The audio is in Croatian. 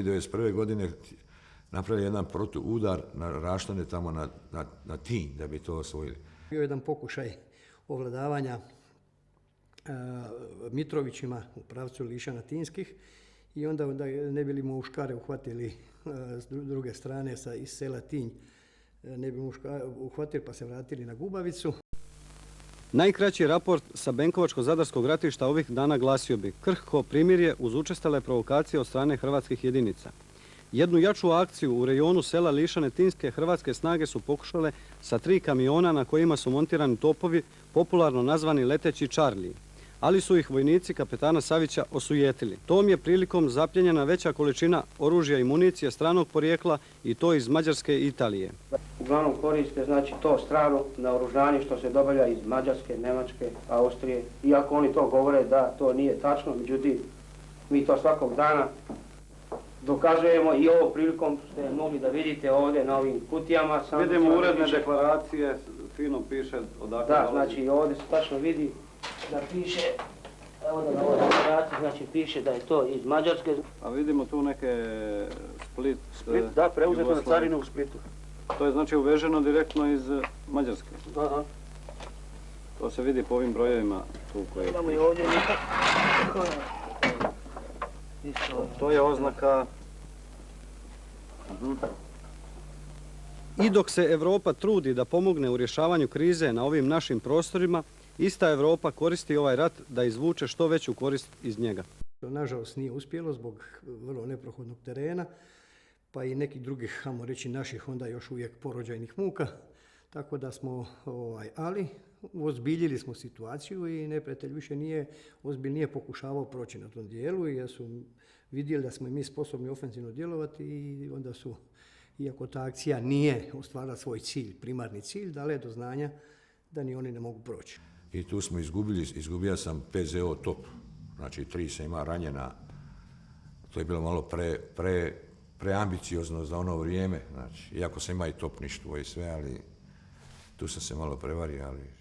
mi 1991. godine napravili jedan protuudar na Raštane tamo na Tinj da bi to osvojili. Bio je jedan pokušaj ovladavanja Mitrovićima u pravcu Lišana Tinskih i onda ne bili muškare uhvatili s druge strane iz sela Tinj, ne bi uhvatili pa se vratili na Gubavicu. Najkraći raport sa Benkovačko-Zadarskog ratišta ovih dana glasio bi: krhko primirje uz učestale provokacije od strane hrvatskih jedinica. Jednu jaču akciju u rejonu sela Lišane Tinske hrvatske snage su pokušale sa 3 kamiona na kojima su montirani topovi, popularno nazvani leteći Čarliji, ali su ih vojnici kapetana Savića osujetili. Tom je prilikom zapljenjena veća količina oružja i municije stranog porijekla i to iz Mađarske i Italije. Uglavnom koriste znači to strano naoružanje što se dobavlja iz Mađarske, Njemačke, Austrije, iako oni to govore da to nije tačno, međutim mi to svakog dana dokazujemo i ovom prilikom ste mogli da vidite ovdje na ovim kutijama. Vidimo uredne deklaracije, fino piše odakle. Da, znači ovdje se tačno vidi da piše, evo da na ovoj deklaraciji znači piše da je to iz Mađarske. A vidimo tu neke Split. Da, preuzeto na carinu u Splitu. To je znači uveženo direktno iz Mađarske. Aha. To se vidi po ovim brojevima tu koje... Imamo i ovdje to je oznaka... I dok se Europa trudi da pomogne u rješavanju krize na ovim našim prostorima, ista Europa koristi ovaj rat da izvuče što veću korist iz njega. Nažalost nije uspjelo zbog vrlo neprohodnog terena, pa i nekih drugih, hajmo reći, naših onda još uvijek porođajnih muka. Tako da smo, ali ozbiljili smo situaciju i neprijatelj više nije pokušavao proći na tom dijelu jer su vidjeli da smo i mi sposobni ofenzivno djelovati i onda su, iako ta akcija nije ostvarila svoj cilj, primarni cilj, dala je do znanja da ni oni ne mogu proći. I tu smo izgubio sam PZO top, znači 3 sam ima ranjena, to je bilo malo preambiciozno za ono vrijeme, znači, iako sam ima i topništvo i sve, ali tu sam se malo prevario, ali